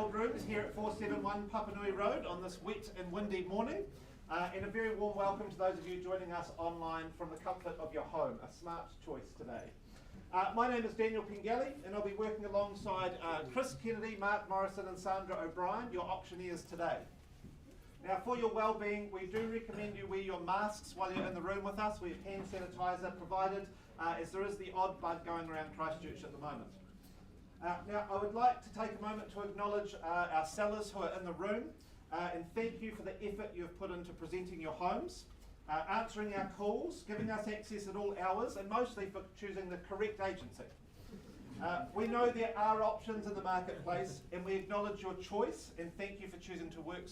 boardrooms here at 471 Papanui Road on this wet and windy morning. And a very warm welcome to those of you joining us online from the comfort of your home. A smart choice today. My name is Daniel Pengelly, and I'll be working alongside Chris Kennedy, Mark Morrison and Sandra O'Brien, your auctioneers today. Now, for your well-being, we do recommend you wear your masks while you're in the room with us. We have hand sanitizer provided, as there is the odd bug going around Christchurch at the moment. Now, I would like to take a moment to acknowledge our sellers who are in the room and thank you for the effort you've put into presenting your homes, answering our calls, giving us access at all hours, and mostly for choosing the correct agency. We know there are options in the marketplace, and we acknowledge your choice and thank you for choosing to work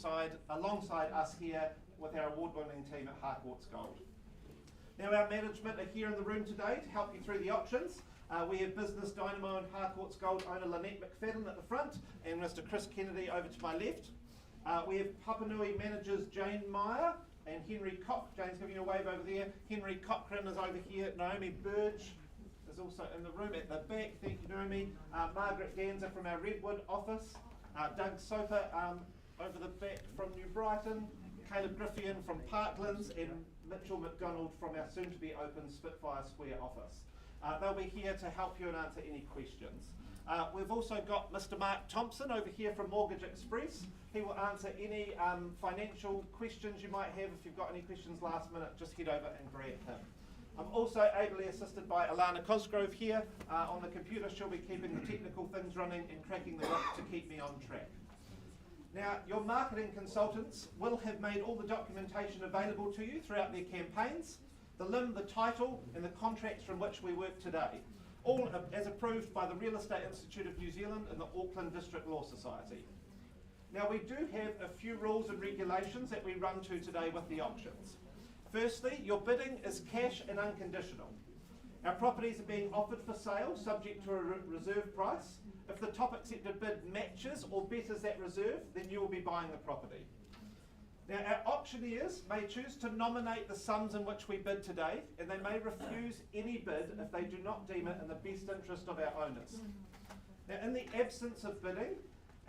alongside us here with our award-winning team at Harcourts Gold. Now, our management are here in the room today to help you through the options. We have Business Dynamo and Harcourts Gold owner Lynette McFadden at the front and Mr. Chris Kennedy over to my left. We have Papanui managers Jane Meyer and Henry Cock. Jane's giving you a wave over there. Henry Cochran is over here. Naomi Burge is also in the room at the back. Thank you, Naomi. Margaret Danza from our Redwood office. Doug Soper over the back from New Brighton. Caleb Griffian from Parklands and Mitchell McDonald from our soon-to-be open Spitfire Square office. They'll be here to help you and answer any questions. We've also got Mr. Mark Thompson over here from Mortgage Express. He will answer any financial questions you might have. If you've got any questions last minute, just head over and grab him. I'm also ably assisted by Alana Cosgrove here on the computer. She'll be keeping the technical things running and cracking the whip to keep me on track. Now, your marketing consultants will have made all the documentation available to you throughout their campaigns. The LIM, the title, and the contracts from which we work today, all as approved by the Real Estate Institute of New Zealand and the Auckland District Law Society. Now, we do have a few rules and regulations that we run to today with the auctions. Firstly, your bidding is cash and unconditional. Our properties are being offered for sale subject to a reserve price. If the top accepted bid matches or betters that reserve, then you will be buying the property. Now, our auctioneers may choose to nominate the sums in which we bid today, and they may refuse any bid if they do not deem it in the best interest of our owners. Now, in the absence of bidding,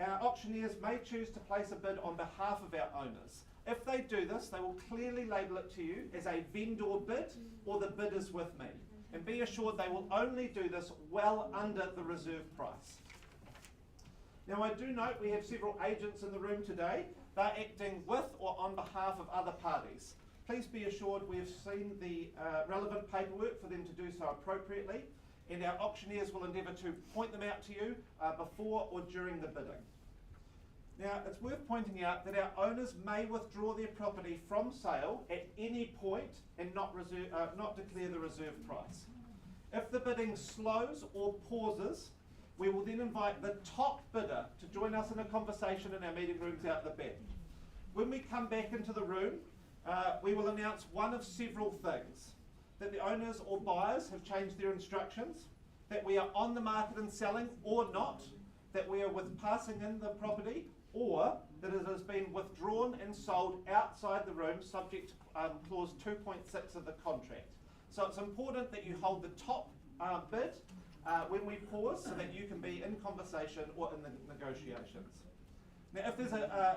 our auctioneers may choose to place a bid on behalf of our owners. If they do this, they will clearly label it to you as a vendor bid or the bid is with me. And be assured they will only do this well under the reserve price. Now, I do note we have several agents in the room today. They're acting with or on behalf of other parties. Please be assured we have seen the relevant paperwork for them to do so appropriately, and our auctioneers will endeavour to point them out to you before or during the bidding. Now, it's worth pointing out that our owners may withdraw their property from sale at any point and not declare the reserve price. If the bidding slows or pauses, we will then invite the top bidder to join us in a conversation in our meeting rooms out the back. When we come back into the room, we will announce one of several things: that the owners or buyers have changed their instructions, that we are on the market and selling or not, that we are passing in the property, or that it has been withdrawn and sold outside the room subject to clause 2.6 of the contract. So it's important that you hold the top bid when we pause so that you can be in conversation or in the negotiations. Now, if there's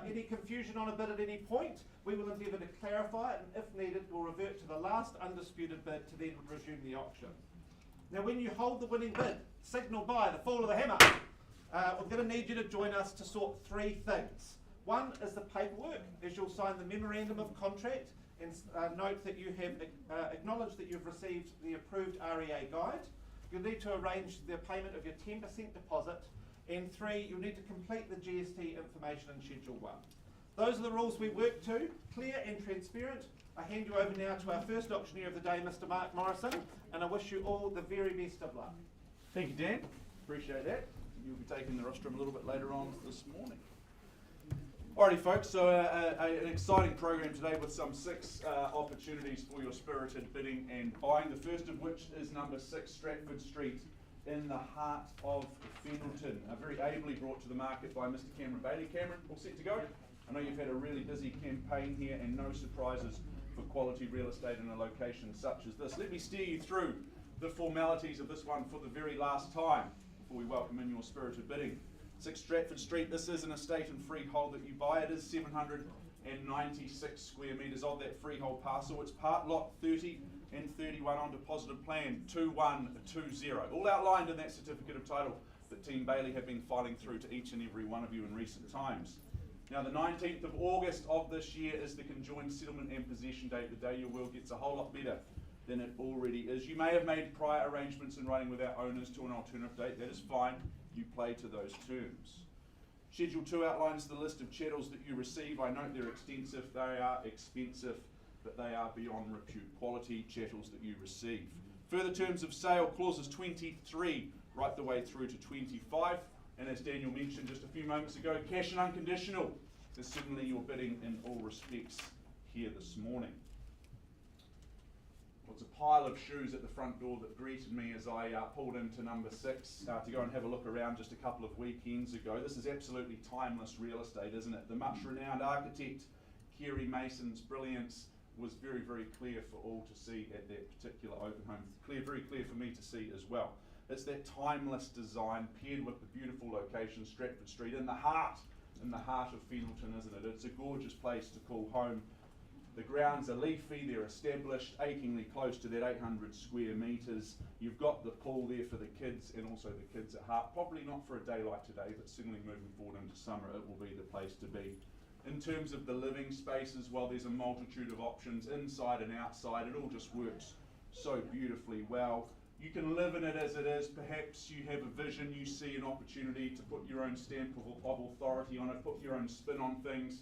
any confusion on a bid at any point, we will endeavour to clarify it, and if needed, we'll revert to the last undisputed bid to then resume the auction. Now, when you hold the winning bid, signal by the fall of the hammer. We're going to need you to join us to sort three things. One is the paperwork, as you'll sign the memorandum of contract and note that you have acknowledged that you've received the approved REA guide. You'll need to arrange the payment of your 10% deposit, and 3, you'll need to complete the GST information in Schedule 1. Those are the rules we work to, clear and transparent. I hand you over now to our first auctioneer of the day, Mr. Mark Morrison, and I wish you all the very best of luck. Thank you, Dan. Appreciate that. You'll be taking the rostrum a little bit later on this morning. Alrighty, folks, so an exciting program today with some 6 opportunities for your spirited bidding and buying, the first of which is number 6 Stratford Street in the heart of Fendalton, very ably brought to the market by Mr. Cameron Bailey. Cameron, all set to go? I know you've had a really busy campaign here and no surprises for quality real estate in a location such as this. Let me steer you through the formalities of this one for the very last time before we welcome in your spirited bidding. 6 Stratford Street. This is an estate and freehold that you buy. It is 796 square metres of that freehold parcel. It's part lot 30 and 31 on deposited plan 2120. All outlined in that certificate of title that Team Bailey have been filing through to each and every one of you in recent times. Now, the 19th of August of this year is the conjoined settlement and possession date. The day your will gets a whole lot better than it already is. You may have made prior arrangements in writing with our owners to an alternative date. That is fine. You play to those terms. Schedule 2 outlines the list of chattels that you receive. I note they're extensive, they are expensive, but they are beyond repute. Quality chattels that you receive. Further terms of sale, clauses 23 right the way through to 25. And as Daniel mentioned just a few moments ago, cash and unconditional is certainly your bidding in all respects here this morning. Well, it's a pile of shoes at the front door that greeted me as I pulled into number 6 to go and have a look around just a couple of weekends ago. This is absolutely timeless real estate, isn't it? The much renowned architect Kerry Mason's brilliance was very, very clear for all to see at that particular open home. Very clear for me to see as well. It's that timeless design paired with the beautiful location, Stratford Street, in the heart of Fendalton, isn't it? It's a gorgeous place to call home. The grounds are leafy, they're established, achingly close to that 800 square metres. You've got the pool there for the kids and also the kids at heart. Probably not for a day like today, but certainly moving forward into summer, it will be the place to be. In terms of the living space as well, there's a multitude of options inside and outside. It all just works so beautifully well. You can live in it as it is. Perhaps you have a vision, you see an opportunity to put your own stamp of authority on it, put your own spin on things,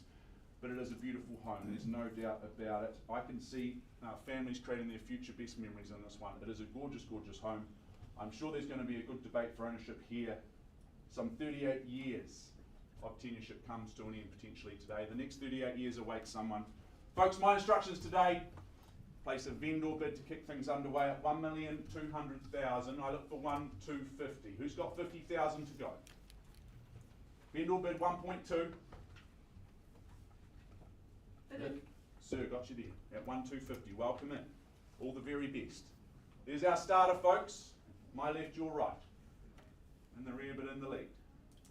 but it is a beautiful home, there's no doubt about it. I can see families creating their future best memories in this one. It is a gorgeous, gorgeous home. I'm sure there's going to be a good debate for ownership here. Some 38 years of tenureship comes to an end potentially today. The next 38 years await someone. Folks, my instructions today: place a vendor bid to kick things underway at 1,200,000. I look for 1,250. Who's got 50,000 to go? Vendor bid 1.2. Sir, got you there at 1,250. Welcome in. All the very best. There's our starter, folks. My left, your right. In the rear, but in the lead.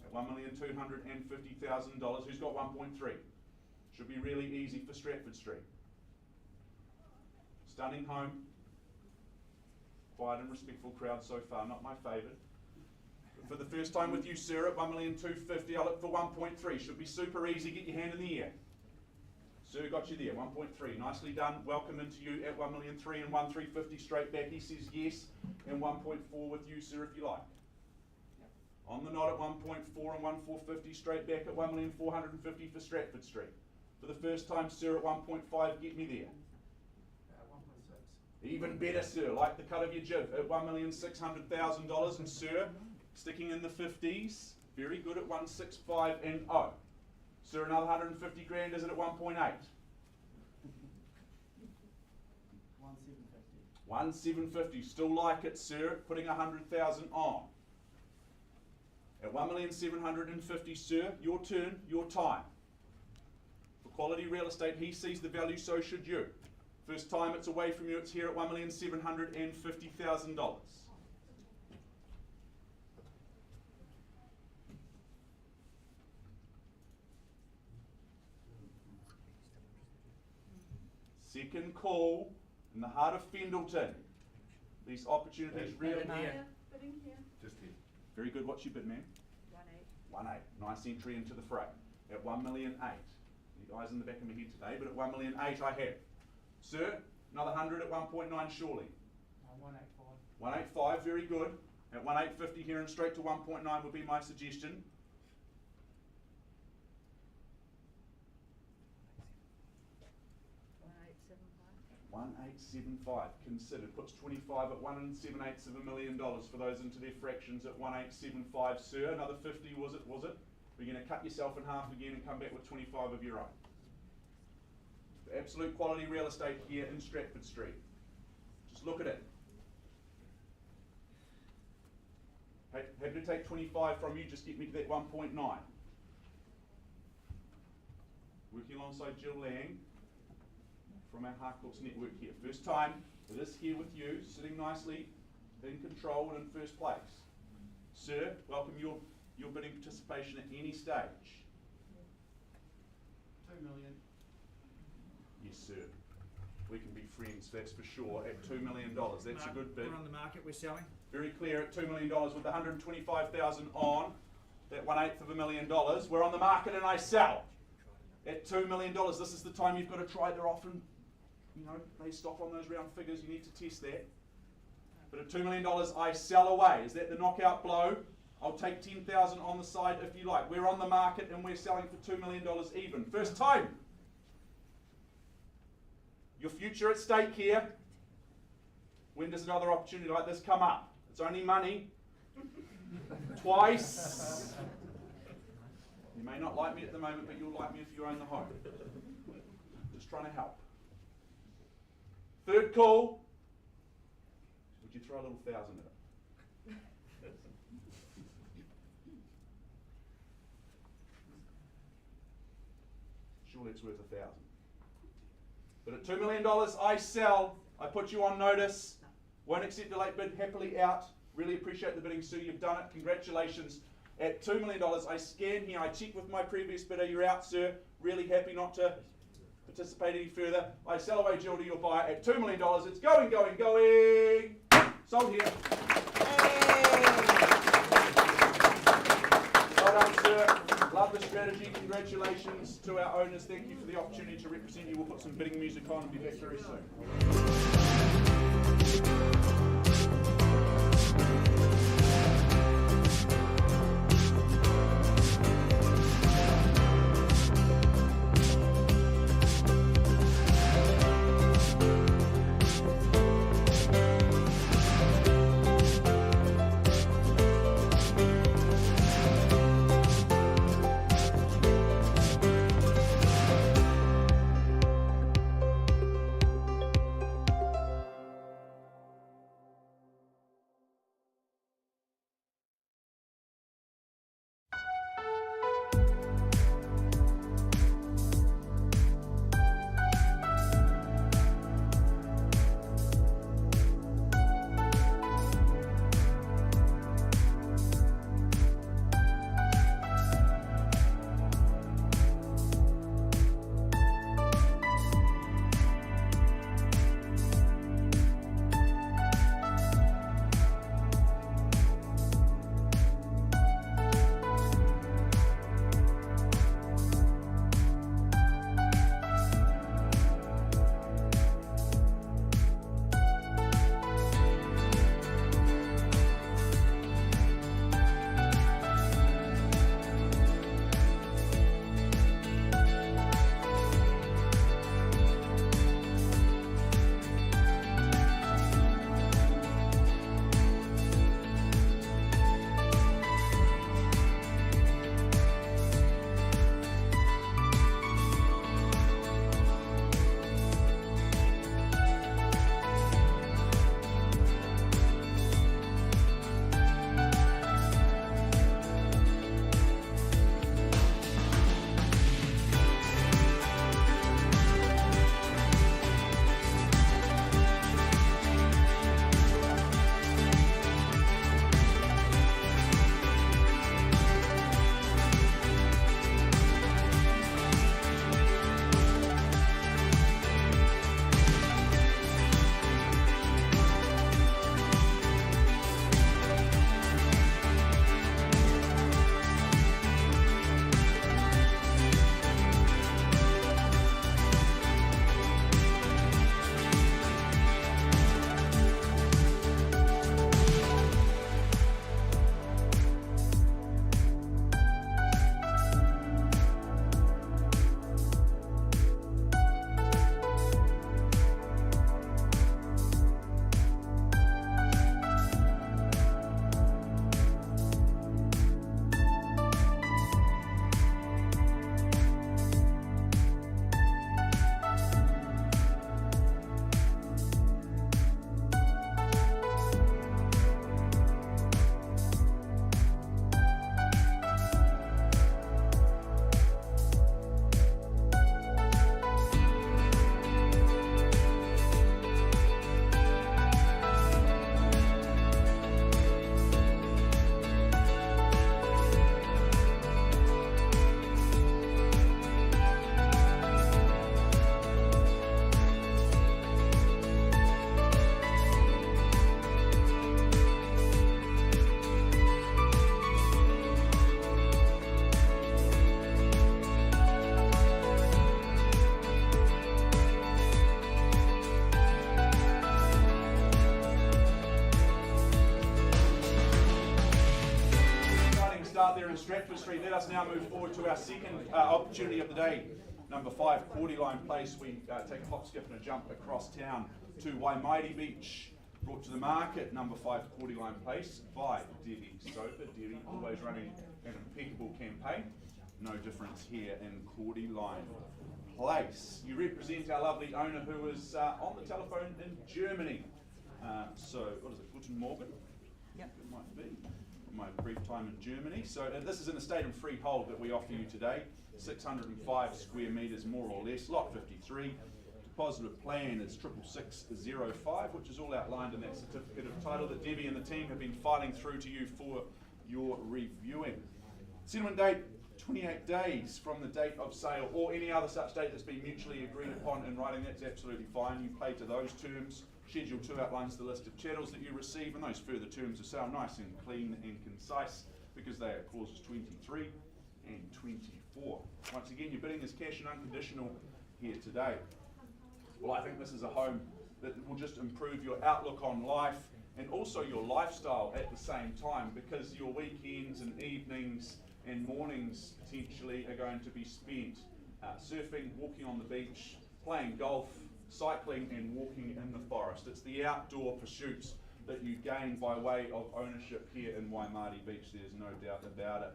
At $1,250,000. Who's got 1.3? Should be really easy for Stratford Street. Stunning home. Quiet and respectful crowd so far, not my favourite. But for the first time with you, sir, at 1,250,000, I look for 1.3. Should be super easy. Get your hand in the air. Sir, got you there, 1.3. Nicely done. Welcome into you at 1,300,000 and 1,350 straight back. He says yes, and 1.4 with you, sir, if you like. Yep. On the nod at 1.4 and 1,450 straight back at 1,450,000 for Stratford Street. For the first time, sir, at 1.5, get me there. 1.6. Even better, sir, like the cut of your jib at $1,600,000, and sir, sticking in the 50s, very good at 165 and 0. Sir, another 150 grand, is it at 1.8? 1,750. 1,750, still like it, sir, putting 100,000 on. At 1,750,000, sir, your turn, your time. For quality real estate, he sees the value, so should you. First time it's away from you, it's here at $1,750,000. Second call in the heart of Fendalton. These opportunities really here. Bidding here. Just here. Very good. What's your bid, ma'am? 1.8. 1.8. Nice entry into the fray at 1,000,008. The eyes in the back of my head today, but at 1,000,008 I have. Sir, another 100 at 1.9 surely. 185. 185, very good. At 1,850 here and straight to 1.9 would be my suggestion. 1,875 considered, puts 25 at $1.78 for those into their fractions at 1,875. Sir, another 50 was it? We're going to cut yourself in half again and come back with 25 of your own. Absolute quality real estate here in Stratford Street. Just look at it. Happy to take 25 from you, just get me to that 1.9. Working alongside Jill Lang from our Harcourts network here. First time it is here with you, sitting nicely in control and in first place. Sir, welcome your your bidding participation at any stage? 2 million. Yes, sir. We can be friends, that's for sure, at $2 million. That's a good bid. We're on the market, we're selling. Very clear at $2 million with the 125,000 on, that 1/8 of $1 million. We're on the market and I sell at $2 million. This is the time you've got to try. They're often, they stop on those round figures. You need to test that. But at $2 million, I sell away. Is that the knockout blow? I'll take 10,000 on the side if you like. We're on the market and we're selling for $2 million even. First time. Your future at stake here. When does another opportunity like this come up? It's only money. Twice. You may not like me at the moment, but you'll like me if you own the home. Just trying to help. Third call. Would you throw a little 1,000 at it? Surely it's worth 1,000. But at $2 million, I sell. I put you on notice. Won't accept a late bid. Happily out. Really appreciate the bidding, Sue. You've done it. Congratulations. At $2 million, I scan here. I check with my previous bidder. You're out, sir. Really happy not to participate any further. I sell away Jill to your buyer at $2 million. It's going, going, going. Sold here. Well done, sir. Love the strategy. Congratulations to our owners. Thank you for the opportunity to represent you. We'll put some bidding music on and be back very soon. Stratford Street. Let us now move forward to our second opportunity of the day. Number 5, Cordyline Place. We take a hop, skip and a jump across town to Waimairi Beach. Brought to the market, number 5, Cordyline Place by Debbie Soper. Debbie always running an impeccable campaign. No difference here in Cordyline Place. You represent our lovely owner who is on the telephone in Germany. So, what is it, Guten Morgen? Yep. It might be. My brief time in Germany. So this is an estate and freehold that we offer you today. 605 square metres more or less, lot 53. Deposit of plan is 66605, which is all outlined in that certificate of title that Debbie and the team have been filing through to you for your reviewing. Settlement date, 28 days from the date of sale, or any other such date that's been mutually agreed upon in writing. That's absolutely fine. You play to those terms. Schedule 2 outlines the list of chattels that you receive, and those further terms of sale nice and clean and concise because they are clauses 23 and 24. Once again, your bidding is cash and unconditional here today. Well, I think this is a home that will just improve your outlook on life and also your lifestyle at the same time, because your weekends and evenings and mornings potentially are going to be spent surfing, walking on the beach, playing golf, cycling and walking in the forest. It's the outdoor pursuits that you gain by way of ownership here in Waimairi Beach, there's no doubt about it.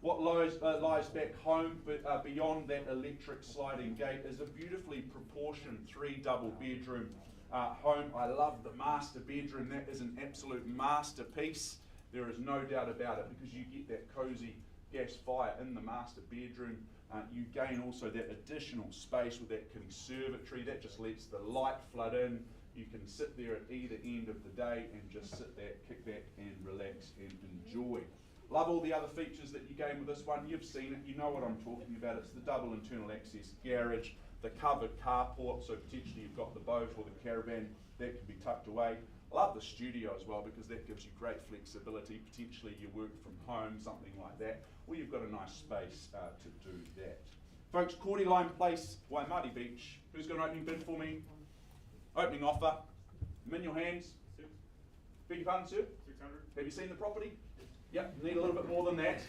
What lies back home, but beyond that electric sliding gate, is a beautifully proportioned 3 double bedroom home. I love the master bedroom. That is an absolute masterpiece. There is no doubt about it, because you get that cosy gas fire in the master bedroom. You gain also that additional space with that conservatory. That just lets the light flood in. You can sit there at either end of the day and just sit there, kick back and relax and enjoy. Love all the other features that you gain with this one. You've seen it, you know what I'm talking about. It's the double internal access garage, the covered carport, so potentially you've got the boat or the caravan that can be tucked away. Love the studio as well, because that gives you great flexibility. Potentially you work from home, something like that, or you've got a nice space to do that. Folks, Cordyline Place, Waimairi Beach. Who's got an opening bid for me? Opening offer. Them in your hands. Beg your pardon, sir? 600. Have you seen the property? Yep, need a little bit more than that.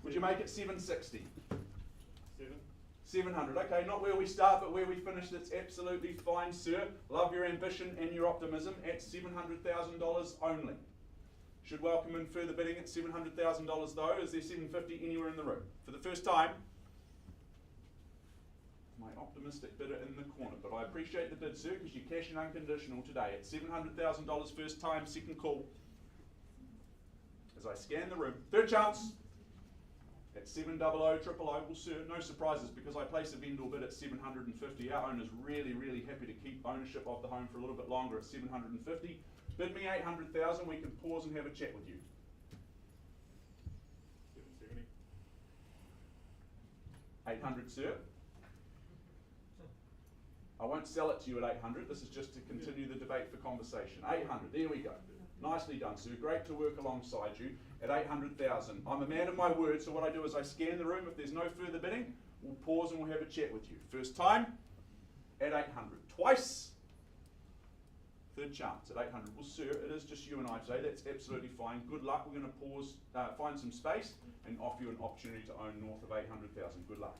Would you make it 760? 700, okay, not where we start, but where we finish. That's absolutely fine, sir. Love your ambition and your optimism at $700,000 only. Should welcome in further bidding at $700,000 though. Is there 750 anywhere in the room? For the first time, my optimistic bidder in the corner, but I appreciate the bid, sir, because you're cash and unconditional today at $700,000, first time, second call. As I scan the room, third chance. At 700 000, well, sir, no surprises, because I place a vendor bid at 750. Our owner's really, really happy to keep ownership of the home for a little bit longer at 750. Bid me 800,000. We can pause and have a chat with you. 770. 800, sir. I won't sell it to you at 800. This is just to continue the debate for conversation. 800. There we go. Nicely done, sir. Great to work alongside you at 800,000. I'm a man of my word, so what I do is I scan the room. If there's no further bidding, we'll pause and we'll have a chat with you. First time at 800. Twice. Third chance at 800. Well, sir, it is just you and I today. That's absolutely fine. Good luck. We're going to pause, find some space, and offer you an opportunity to own north of 800,000. Good luck.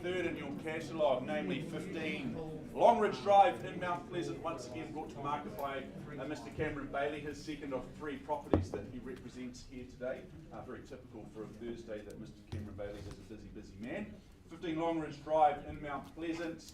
third in your catalogue, namely 15 Longridge Drive in Mount Pleasant, once again brought to market by Mr. Cameron Bailey, his second of 3 properties that he represents here today. Very typical for a Thursday that Mr. Cameron Bailey is a busy, busy man. 15 Longridge Drive in Mount Pleasant.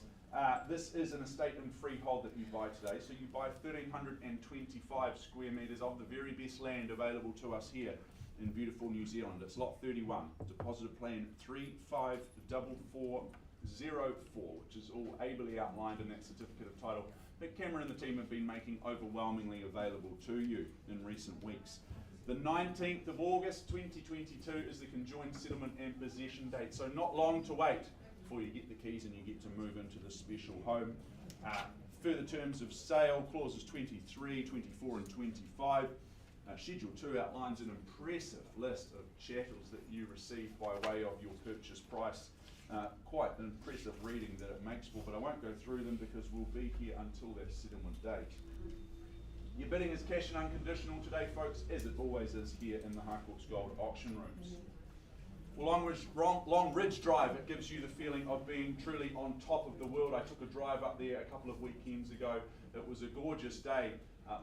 This is an estate and freehold that you buy today, so you buy 1,325 square metres of the very best land available to us here in beautiful New Zealand. It's lot 31, deposited plan 354404, which is all ably outlined in that certificate of title that Cameron and the team have been making overwhelmingly available to you in recent weeks. The 19th of August 2022 is the conjoined settlement and possession date, so not long to wait before you get the keys and you get to move into the special home. Further terms of sale, clauses 23, 24 and 25. Schedule 2 outlines an impressive list of chattels that you receive by way of your purchase price. Quite an impressive reading that it makes for, but I won't go through them because we'll be here until that settlement date. Your bidding is cash and unconditional today, folks, as it always is here in the Harcourts Gold auction rooms. Well, Longridge Drive, it gives you the feeling of being truly on top of the world. I took a drive up there a couple of weekends ago. It was a gorgeous day.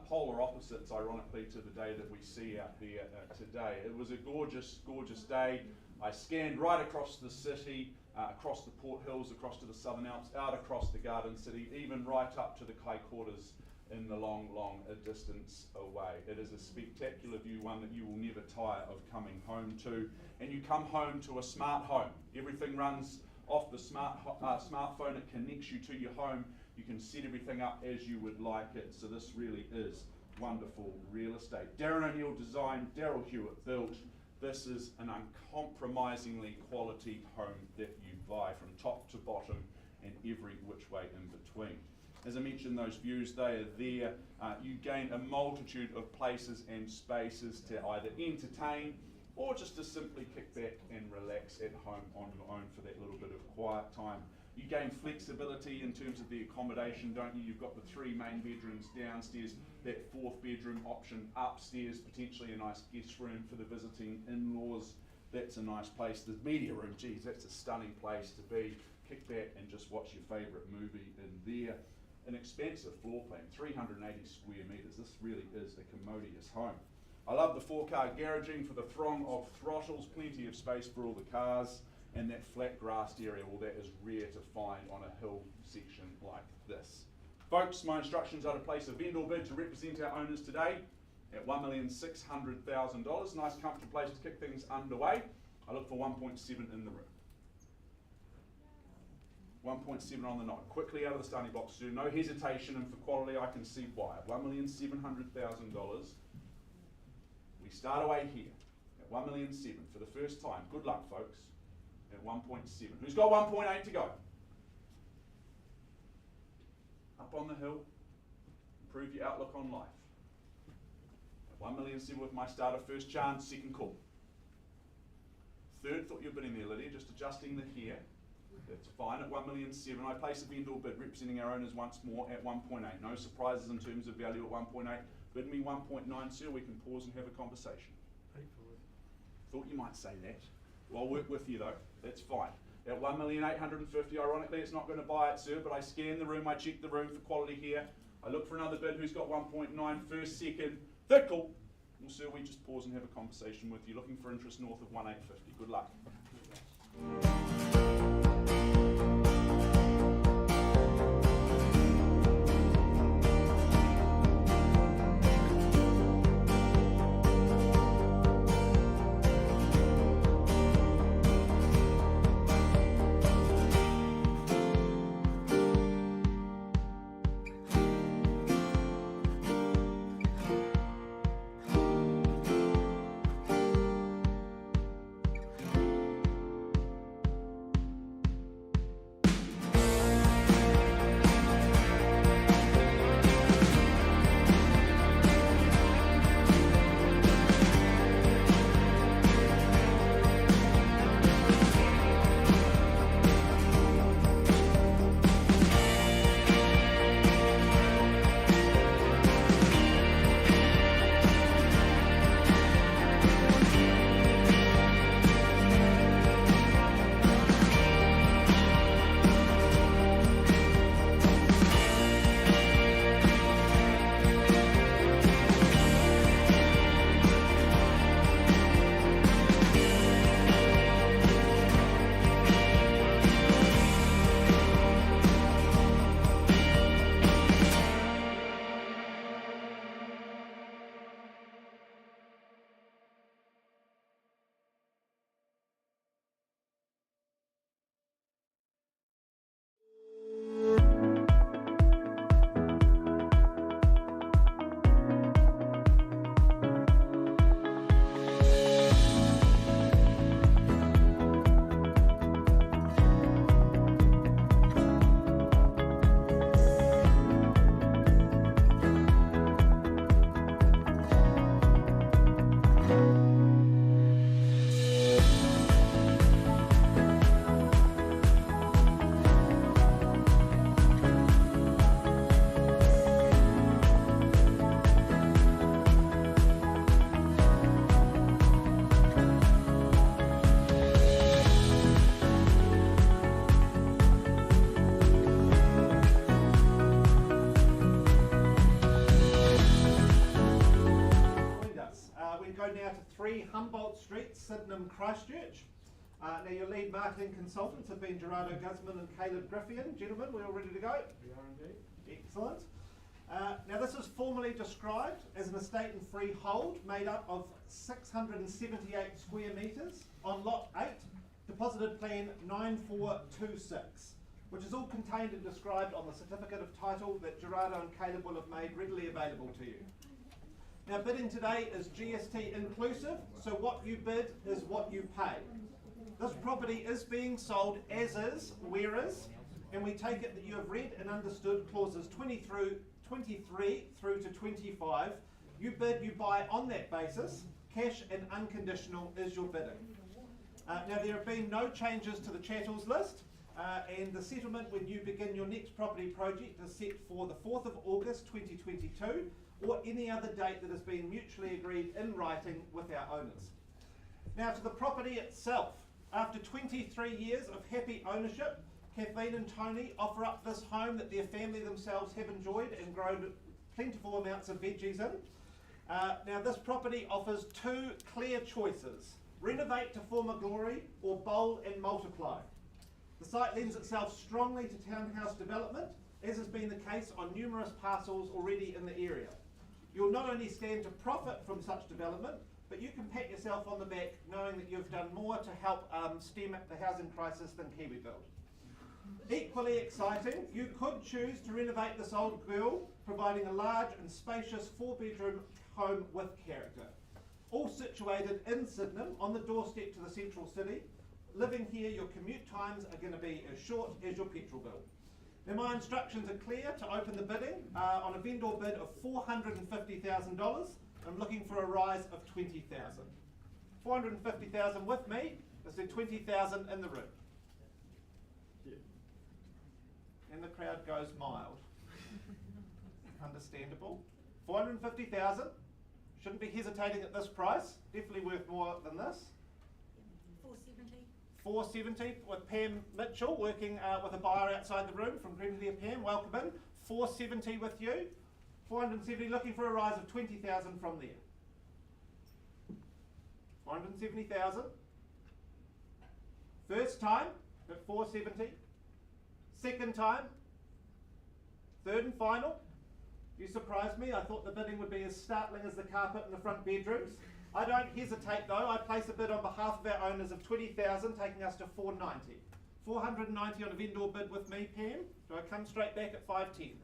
Polar opposites, ironically, to the day that we see out there today. It was a gorgeous, gorgeous day. I scanned right across the city, across the Port Hills, across to the Southern Alps, out across the Garden City, even right up to the Harcourts in the long, long distance away. It is a spectacular view, one that you will never tire of coming home to. And you come home to a smart home. Everything runs off the smartphone. It connects you to your home. You can set everything up as you would like it. So this really is wonderful real estate. Darren O'Neill designed, Daryl Hewitt built. This is an uncompromisingly quality home that you buy from top to bottom and every which way in between. As I mentioned, those views, they are there. You gain a multitude of places and spaces to either entertain or just to simply kick back and relax at home on your own for that little bit of quiet time. You gain flexibility in terms of the accommodation, don't you? You've got the 3 main bedrooms downstairs, that 4th bedroom option upstairs, potentially a nice guest room for the visiting in-laws. That's a nice place. The media room, geez, that's a stunning place to be. Kick back and just watch your favourite movie in there. An expansive floor plan, 380 square metres. This really is a commodious home. I love the 4-car garaging for the throng of throttles, plenty of space for all the cars, and that flat grassed area, well, that is rare to find on a hill section like this. Folks, my instructions are to place a vendor bid to represent our owners today at $1,600,000. Nice comfortable place to kick things underway. I look for 1.7 in the room. 1.7 on the night. Quickly out of the starting box, do no hesitation, and for quality I can see why. At $1,700,000, we start away here at $1,700,000 for the first time. Good luck, folks. At 1.7. Who's got 1.8 to go? Up on the hill. Improve your outlook on life. At $1,700,000 with my starter, first chance, second call. Third, thought you were bidding there, Lydia, just adjusting the hair. That's fine at $1,700,000. I place a vendor bid representing our owners once more at 1.8. No surprises in terms of value at 1.8. Bid me 1.9, sir. We can pause and have a conversation. Thought you might say that. Well, I'll work with you though. That's fine. At $1,850,000, ironically, it's not going to buy it, sir, but I scan the room, I check the room for quality here. I look for another bid who's got 1.9, first, second, third call. Well, sir, we just pause and have a conversation with you. Looking for interest north of 1,850. Good luck. now to 3 Humboldt Street, Sydenham, Christchurch. Now your lead marketing consultants have been Gerardo Guzman and Caleb Griffian. Gentlemen, we're all ready to go? We are indeed. Excellent. Now this is formally described as an estate and freehold made up of 678 square metres on lot 8, deposited plan 9426, which is all contained and described on the certificate of title that Gerardo and Caleb will have made readily available to you. Now bidding today is GST inclusive, so what you bid is what you pay. This property is being sold as is, where is, and we take it that you have read and understood clauses 23 through to 25. You bid, you buy on that basis. Cash and unconditional is your bidding. Now there have been no changes to the chattels list, and the settlement when you begin your next property project is set for the 4th of August 2022 or any other date that has been mutually agreed in writing with our owners. Now to the property itself. After 23 years of happy ownership, Kathleen and Tony offer up this home that their family themselves have enjoyed and grown plentiful amounts of veggies in. Now this property offers 2 clear choices: renovate to former glory or bold and multiply. The site lends itself strongly to townhouse development, as has been the case on numerous parcels already in the area. You'll not only stand to profit from such development, but you can pat yourself on the back knowing that you've done more to help stem the housing crisis than KiwiBuild. Equally exciting, you could choose to renovate this old girl, providing a large and spacious 4-bedroom home with character. All situated in Sydenham, on the doorstep to the central city. Living here, your commute times are going to be as short as your petrol bill. Now my instructions are clear to open the bidding on a vendor bid of $450,000. I'm looking for a rise of 20,000. 450,000 with me, is there 20,000 in the room? Yeah. And the crowd goes mild. Understandable. 450,000. Shouldn't be hesitating at this price. Definitely worth more than this. 470. 470 with Pam Mitchell working with a buyer outside the room from Grenadier. Pam, welcome in. 470 with you. 470, looking for a rise of 20,000 from there. 470,000. First time at 470. Second time. Third and final. You surprised me. I thought the bidding would be as startling as the carpet in the front bedrooms. I don't hesitate though. I place a bid on behalf of our owners of 20,000, taking us to 490. 490 on a vendor bid with me, Pam. Do I come straight back at 510?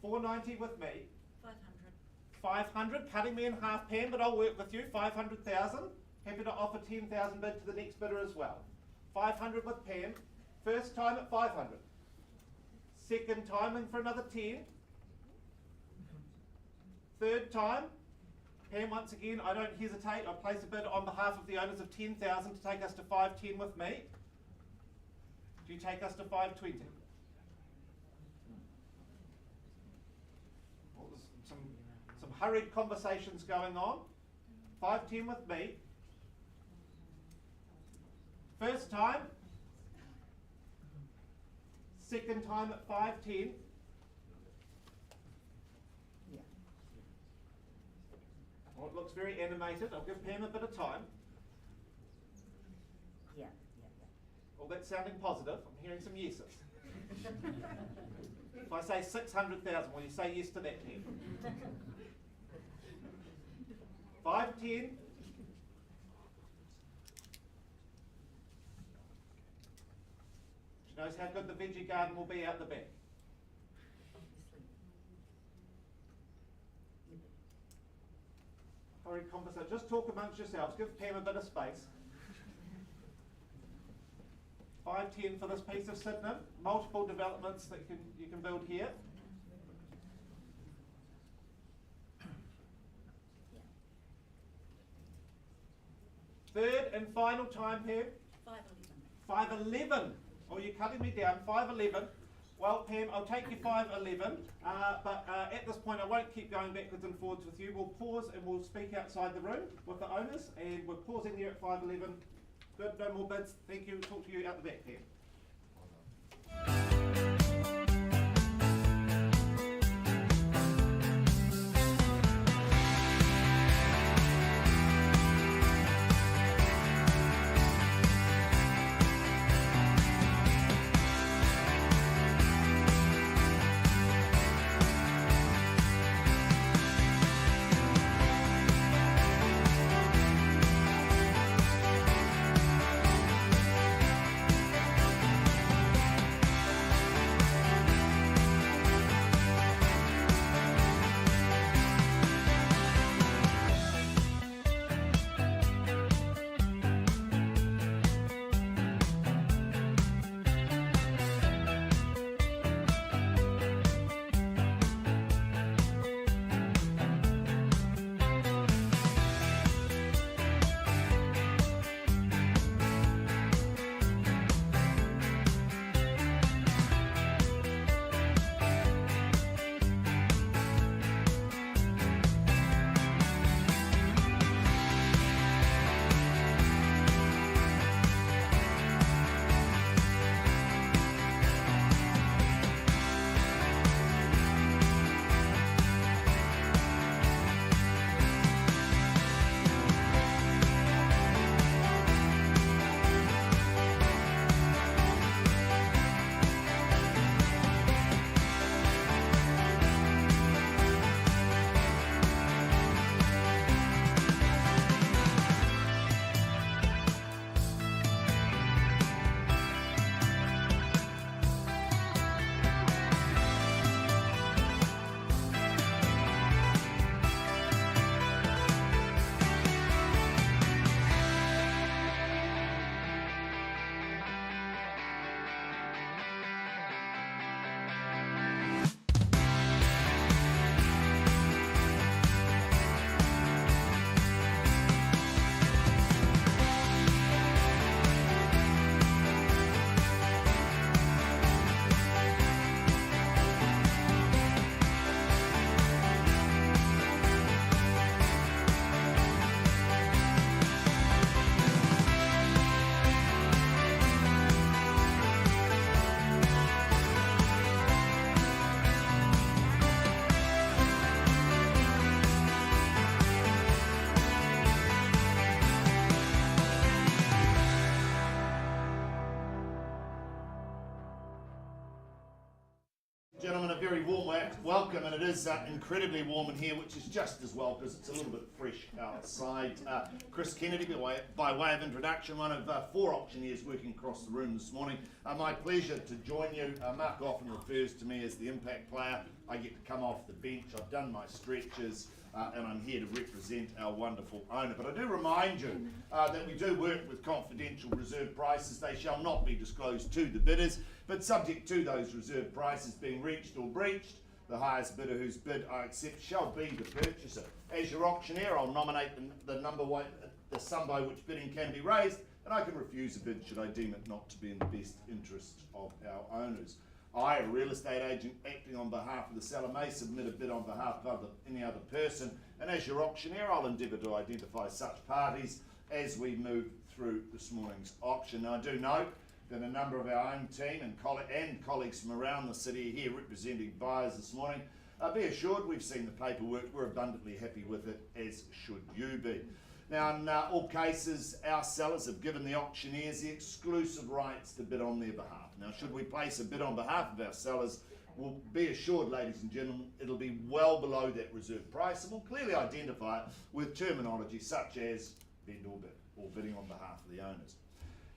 490 with me. 500. 500, cutting me in half, Pam, but I'll work with you. 500,000. Happy to offer 10,000 bid to the next bidder as well. 500 with Pam. First time at 500. Second time in for another 10. Third time. Pam, once again, I don't hesitate. I place a bid on behalf of the owners of 10,000 to take us to 510 with me. Do you take us to 520? Well, there's some hurried conversations going on. 510 with me. First time. Second time at 510. Well, it looks very animated. I'll give Pam a bit of time. Yeah. Well, that's sounding positive. I'm hearing some yeses. If I say 600,000, will you say yes to that, Pam? 510. She knows how good the veggie garden will be out the back. Hurried conversation. Just talk amongst yourselves. Give Pam a bit of space. 510 for this piece of Sydenham. Multiple developments that you can build here. Third and final time, Pam. 511. 511. Oh, you're cutting me down. 511. Well, Pam, I'll take you 511, but at this point I won't keep going backwards and forwards with you. We'll pause and we'll speak outside the room with the owners, and we're pausing there at 511. Good, no more bids. Thank you. Talk to you out the back, Pam. very warm welcome, and it is incredibly warm in here, which is just as well because it's a little bit fresh outside. Chris Kennedy, by way of introduction, one of 4 auctioneers working across the room this morning. My pleasure to join you. Mark often refers to me as the impact player. I get to come off the bench, I've done my stretches, and I'm here to represent our wonderful owner. But I do remind you that we do work with confidential reserve prices. They shall not be disclosed to the bidders, but subject to those reserve prices being reached or breached, the highest bidder whose bid I accept shall be the purchaser. As your auctioneer, I'll nominate the sum by which bidding can be raised, and I can refuse a bid should I deem it not to be in the best interest of our owners. I, a real estate agent acting on behalf of the seller, may submit a bid on behalf of any other person, and as your auctioneer, I'll endeavour to identify such parties as we move through this morning's auction. Now, I do note that a number of our own team and colleagues from around the city are here representing buyers this morning. Be assured we've seen the paperwork, we're abundantly happy with it, as should you be. Now, in all cases, our sellers have given the auctioneers the exclusive rights to bid on their behalf. Now, should we place a bid on behalf of our sellers, we'll be assured, ladies and gentlemen, it'll be well below that reserve price, and we'll clearly identify it with terminology such as vendor bid or bidding on behalf of the owners.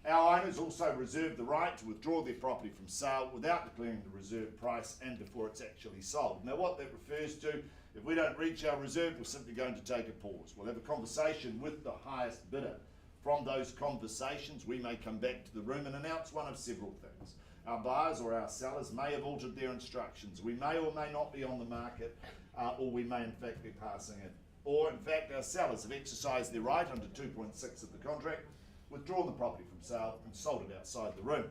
Our owners also reserve the right to withdraw their property from sale without declaring the reserve price and before it's actually sold. Now, what that refers to, if we don't reach our reserve, we're simply going to take a pause. We'll have a conversation with the highest bidder. From those conversations, we may come back to the room and announce one of several things. Our buyers or our sellers may have altered their instructions. We may or may not be on the market, or we may in fact be passing it. Or in fact, our sellers have exercised their right under 2.6 of the contract, withdrawn the property from sale and sold it outside the room.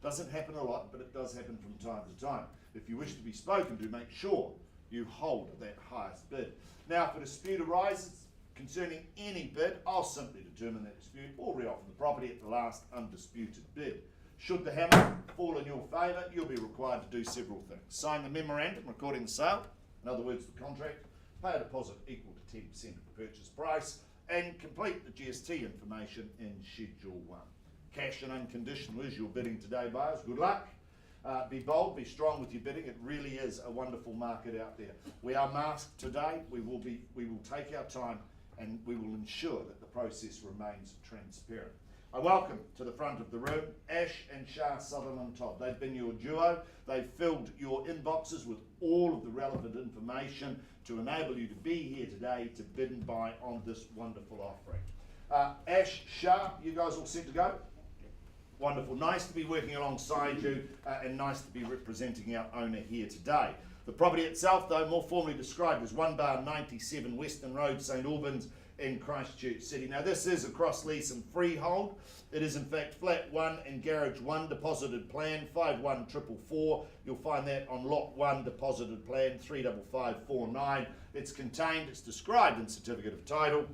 Doesn't happen a lot, but it does happen from time to time. If you wish to be spoken to, make sure you hold that highest bid. Now, if a dispute arises concerning any bid, I'll simply determine that dispute or re-offer the property at the last undisputed bid. Should the hammer fall in your favour, you'll be required to do several things. Sign the memorandum recording the sale, in other words, the contract, pay a deposit equal to 10% of the purchase price, and complete the GST information in Schedule 1. Cash and unconditional is your bidding today, buyers. Good luck. Be bold, be strong with your bidding. It really is a wonderful market out there. We are masked today. We will take our time and we will ensure that the process remains transparent. I welcome to the front of the room Ash and Shah Sutherland Todd. They've been your duo. They've filled your inboxes with all of the relevant information to enable you to be here today to bid and buy on this wonderful offering. Ash, Shah, you guys all set to go? Wonderful. Nice to be working alongside you and nice to be representing our owner here today. The property itself, though, more formally described as 1 bar 97 Western Road, St Albans in Christchurch City. Now, this is a cross lease and freehold. It is in fact flat 1 and garage 1 deposited plan 51444. You'll find that on lot 1 deposited plan 35549. It's contained, it's described in certificate of title,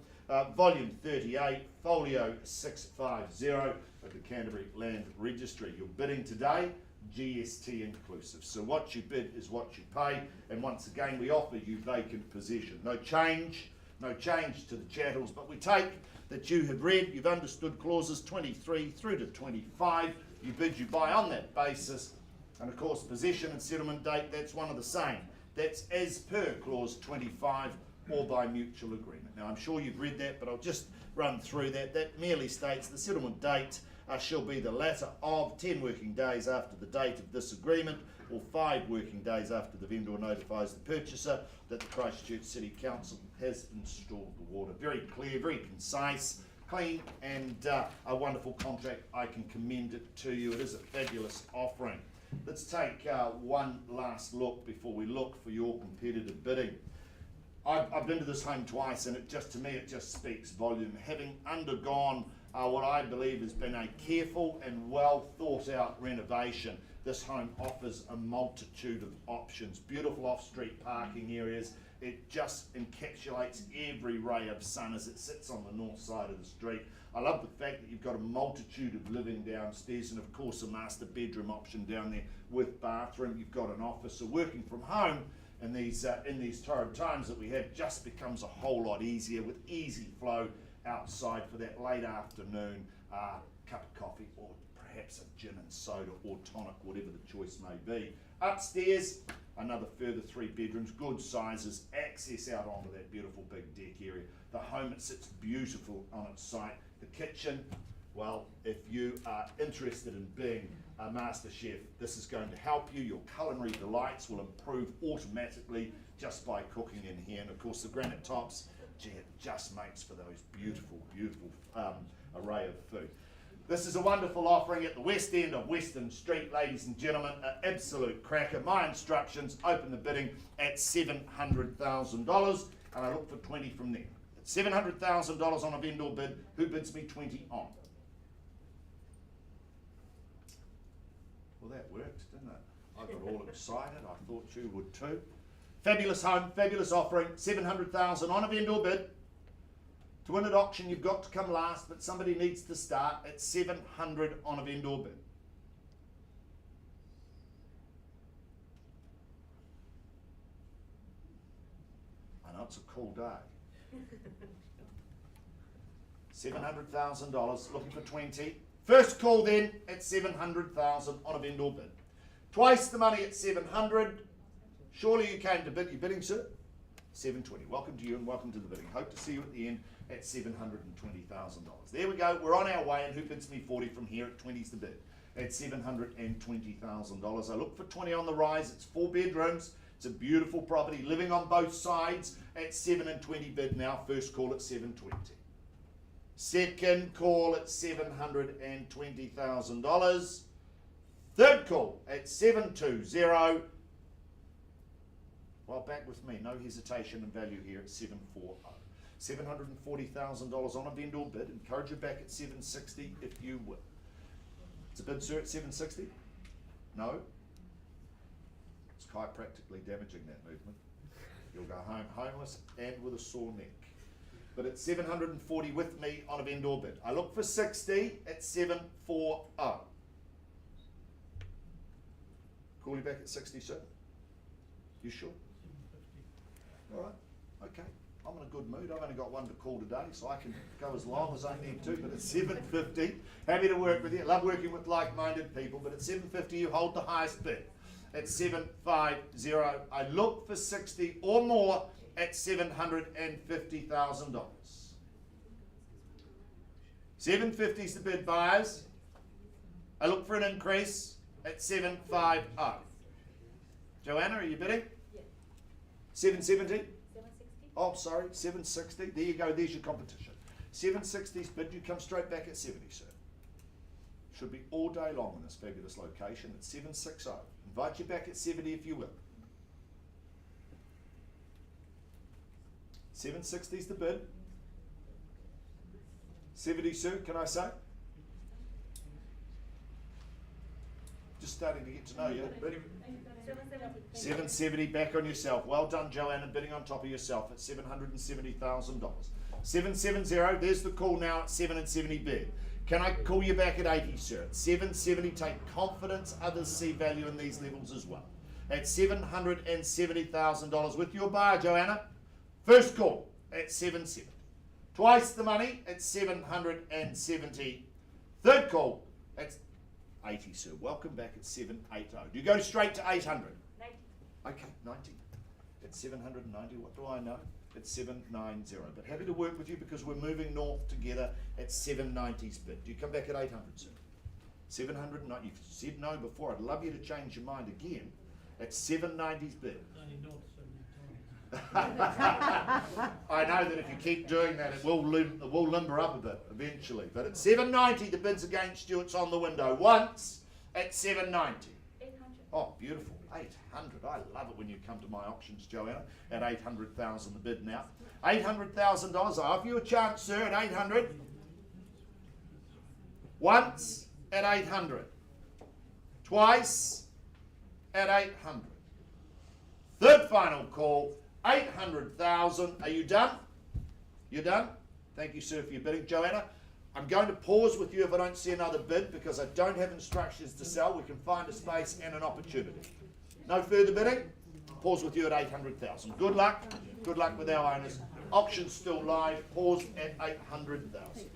volume 38, folio 650 of the Canterbury Land Registry. You're bidding today, GST inclusive. So what you bid is what you pay, and once again we offer you vacant possession. No change to the chattels, but we take that you have read, you've understood clauses 23 through to 25. You bid, you buy on that basis, and of course possession and settlement date, that's one of the same. That's as per clause 25 or by mutual agreement. Now I'm sure you've read that, but I'll just run through that. That merely states the settlement date shall be the latter of 10 working days after the date of this agreement, or 5 working days after the vendor notifies the purchaser that the Christchurch City Council has installed the water. Very clear, very concise, clean, and a wonderful contract. I can commend it to you. It is a fabulous offering. Let's take one last look before we look for your competitive bidding. I've been to this home twice, and to me it just speaks volume. Having undergone what I believe has been a careful and well thought out renovation, this home offers a multitude of options. Beautiful off-street parking areas. It just encapsulates every ray of sun as it sits on the north side of the street. I love the fact that you've got a multitude of living downstairs, and of course a master bedroom option down there with bathroom. You've got an office. So working from home in these torrid times that we have just becomes a whole lot easier, with easy flow outside for that late afternoon cup of coffee, or perhaps a gin and soda or tonic, whatever the choice may be. Upstairs, another further 3 bedrooms, good sizes, access out onto that beautiful big deck area. The home, it sits beautiful on its site. The kitchen, well, if you are interested in being a master chef, this is going to help you. Your culinary delights will improve automatically just by cooking in here. And of course the granite tops, gee, it just makes for those beautiful, beautiful array of food. This is a wonderful offering at the west end of Western Street, ladies and gentlemen, an absolute cracker. My instructions, open the bidding at $700,000 and I look for 20 from there. At $700,000 on a vendor bid, who bids me 20 on? Well, that worked, didn't it? I got all excited, I thought you would too. Fabulous home, fabulous offering, $700,000 on a vendor bid. To win at auction, you've got to come last, but somebody needs to start at $700 on a vendor bid. I know it's a cool day. $700,000, looking for 20. First call then at $700,000 on a vendor bid. Twice the money at $700. Surely you came to bid. You're bidding, sir? $720. Welcome to you and welcome to the bidding. Hope to see you at the end at $720,000. There we go. We're on our way, and who bids me 40 from here at 20's the bid at $720,000. I look for 20 on the rise. It's 4 bedrooms. It's a beautiful property, living on both sides at $720 bid now. First call at $720. Second call at $720,000. Third call at $720. Well, back with me, no hesitation and value here at $740. $740,000 on a vendor bid. Encourage you back at $760 if you will. It's a bid, sir, at $760? No? It's chiropractically damaging, that movement. You'll go home homeless and with a sore neck. But at $740 with me on a vendor bid. I look for 60 at $740. Call you back at 60, sir? You sure? All right, okay. I'm in a good mood. I've only got one to call today, so I can go as long as I need to, but at $750, happy to work with you. Love working with like-minded people, but at $750 you hold the highest bid. At $750, I look for 60 or more at $750,000. $750 is the bid, buyers. I look for an increase at $750. Joanna, are you bidding? Yeah. $770? 760? Oh, sorry, $760. There you go, there's your competition. $760's bid, you come straight back at 70, sir. Should be all day long in this fabulous location at $760. Invite you back at 70 if you will. $760's the bid. 70, sir, can I say? Just starting to get to know you. Ready? 770. 770 back on yourself. Well done, Joanna, bidding on top of yourself at $770,000. 770, there's the call now at 770 bid. Can I call you back at 80, sir? At 770, take confidence. Others see value in these levels as well. At $770,000 with your buyer, Joanna. First call at 770. Twice the money at 770. Third call at 80, sir. Welcome back at 780. Do you go straight to 800? 90. Okay, 90. At 790, what do I know? It's 790. But happy to work with you because we're moving north together at 790's bid. Do you come back at 800, sir? 790. You've said no before. I'd love you to change your mind again. At 790's bid. I know that if you keep doing that, it will limber up a bit eventually. But at 790, the bid's against you. It's on the window. Once at 790. 800. Oh, beautiful. 800. I love it when you come to my auctions, Joanna. At 800,000, the bid now. $800,000. I offer you a chance, sir, at 800. Once at 800. Twice at 800. Third final call. 800,000. Are you done? You done? Thank you, sir, for your bidding. Joanna, I'm going to pause with you if I don't see another bid because I don't have instructions to sell. We can find a space and an opportunity. No further bidding? Pause with you at 800,000. Good luck. Good luck with our owners. Auction's still live. Pause at 800,000.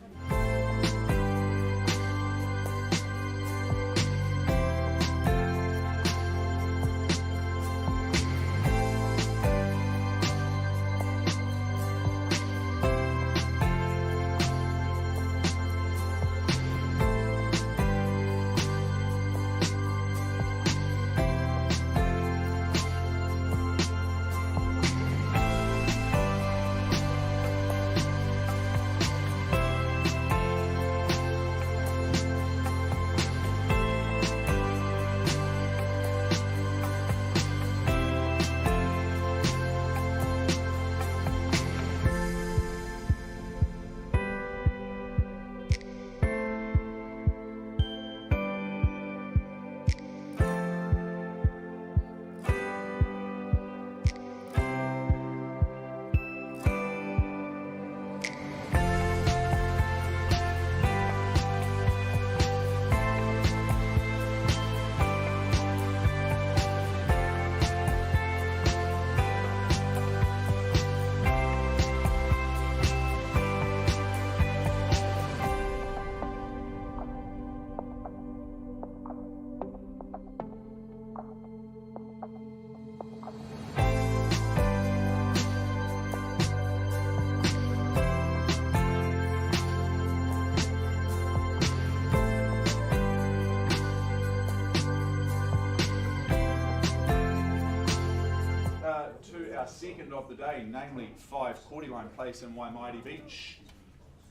our second of the day, namely 5 Cordyline Place in Waimaiti Beach.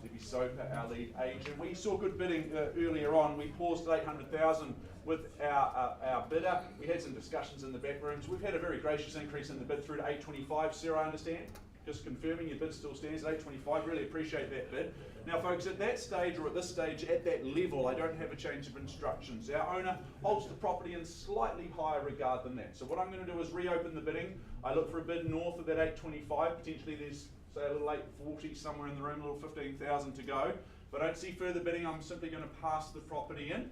Debbie Soper, our lead agent. We saw good bidding earlier on. We paused at 800,000 with our bidder. We had some discussions in the back rooms. We've had a very gracious increase in the bid through to 825. Sarah, I understand? Just confirming your bid still stands at 825. Really appreciate that bid. Now, folks, at that stage, or at this stage, at that level, I don't have a change of instructions. Our owner holds the property in slightly higher regard than that. So what I'm going to do is reopen the bidding. I look for a bid north of that 825. Potentially there's, say, a little 840 somewhere in the room, a little 15,000 to go. If I don't see further bidding, I'm simply going to pass the property in,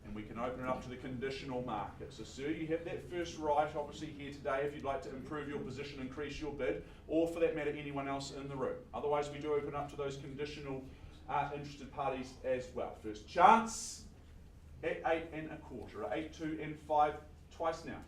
and we can open it up to the conditional market. So, sir, you have that first right, obviously, here today if you'd like to improve your position, increase your bid, or for that matter, anyone else in the room. Otherwise, we do open up to those conditional interested parties as well. First chance at 8 1/4, 8 2 and 5 twice now.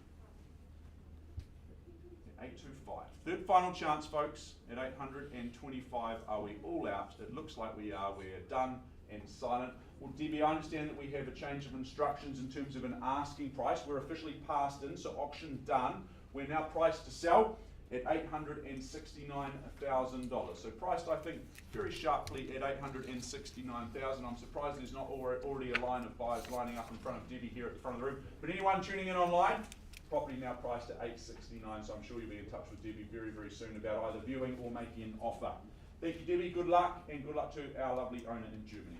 825. Third final chance, folks, at 825. Are we all out? It looks like we are. We're done and silent. Well, Debbie, I understand that we have a change of instructions in terms of an asking price. We're officially passed in, so auction done. We're now priced to sell at $869,000. So priced, I think, very sharply at $869,000. I'm surprised there's not already a line of buyers lining up in front of Debbie here at the front of the room. But anyone tuning in online, property now priced at $869, so I'm sure you'll be in touch with Debbie very, very soon about either viewing or making an offer. Thank you, Debbie. Good luck, and good luck to our lovely owner in Germany.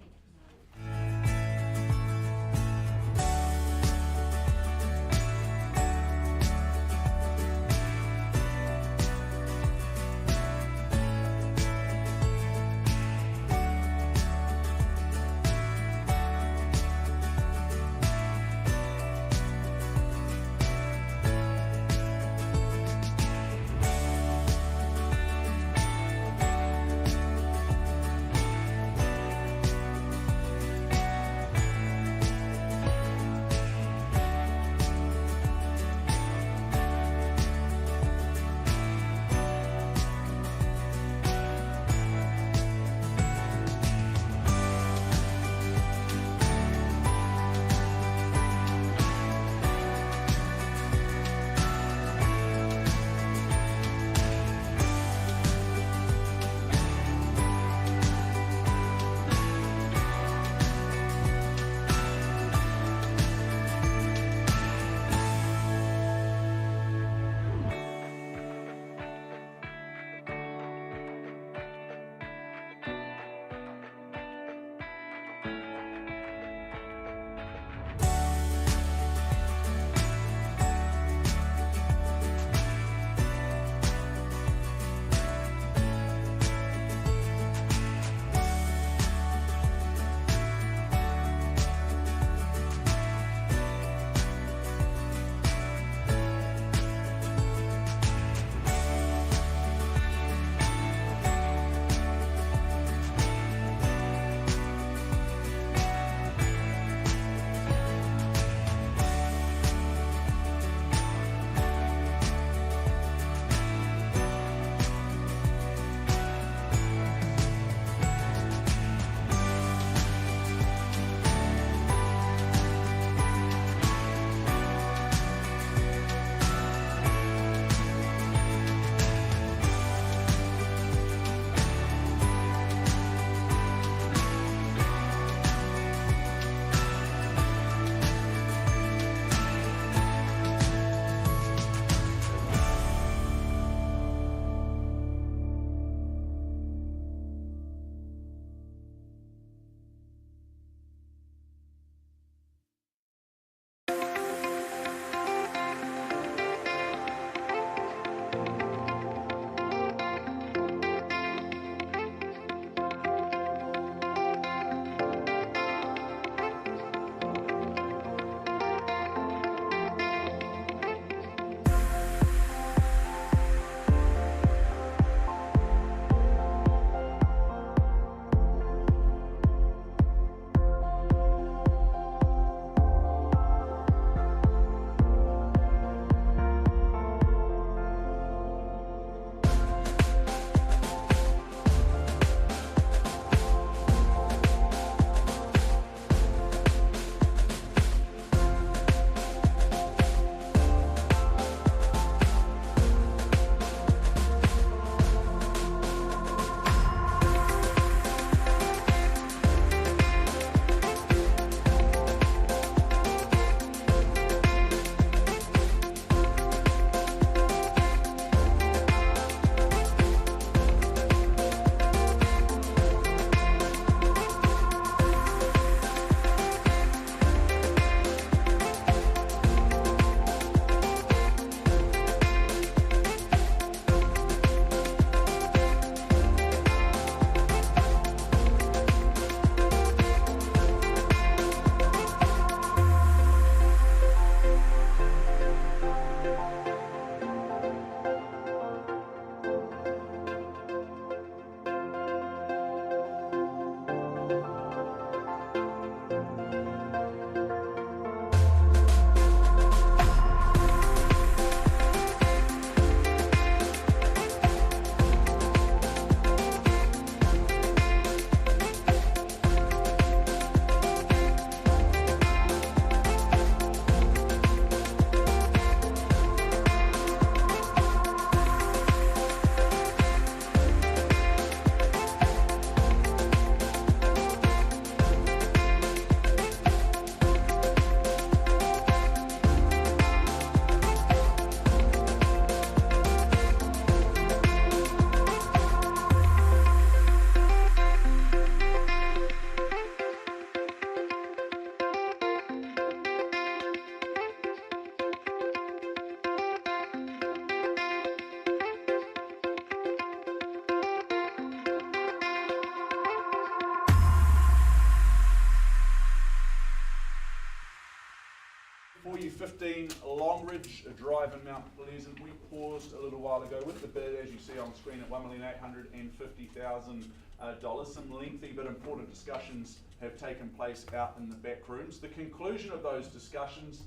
15 Longridge Drive in Mount Pleasant. We paused a little while ago with the bid, as you see on screen, at $1,850,000. Some lengthy but important discussions have taken place out in the back rooms. The conclusion of those discussions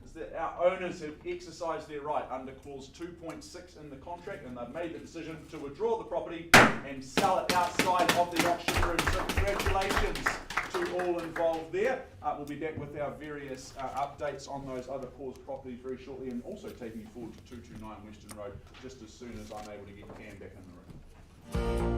is that our owners have exercised their right under clause 2.6 in the contract, and they've made the decision to withdraw the property and sell it outside of the auction room. So congratulations to all involved there. We'll be back with our various updates on those other paused properties very shortly, and also taking you forward to 229 Western Road just as soon as I'm able to get Cam back in the room.